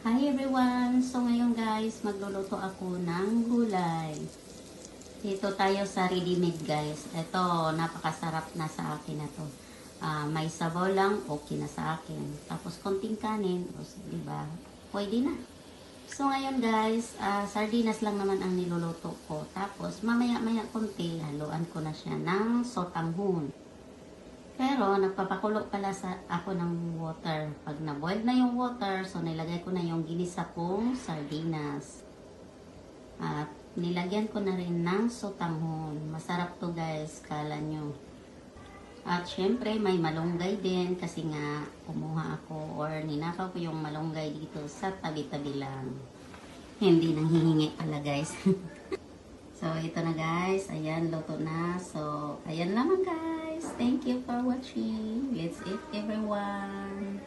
Hi everyone! So ngayon guys, magluluto ako ng gulay. Dito tayo sa ready-made guys. Ito, napakasarap na sa akin na to. May sabaw lang, okay na sa akin. Tapos konting kanin, diba? Pwede na. So ngayon guys, sardinas lang naman ang niluluto ko. Tapos mamaya-maya konti, haluan ko na siya ng sotanghon. Pero, nagpapakulo pala ako ng water. Pag na-boil na yung water, so nilagay ko na yung ginisa kong sardinas. At nilagyan ko na rin ng sotanghon. Masarap to guys, kala nyo. At syempre, may malunggay din kasi nga kumuha ako or ninakaw ko yung malunggay dito sa tabi-tabi lang. Hindi nang hihingi pala guys. So, ito na guys. Ayan, luto na. So, ayan naman guys. Thank you for watching. Let's eat everyone.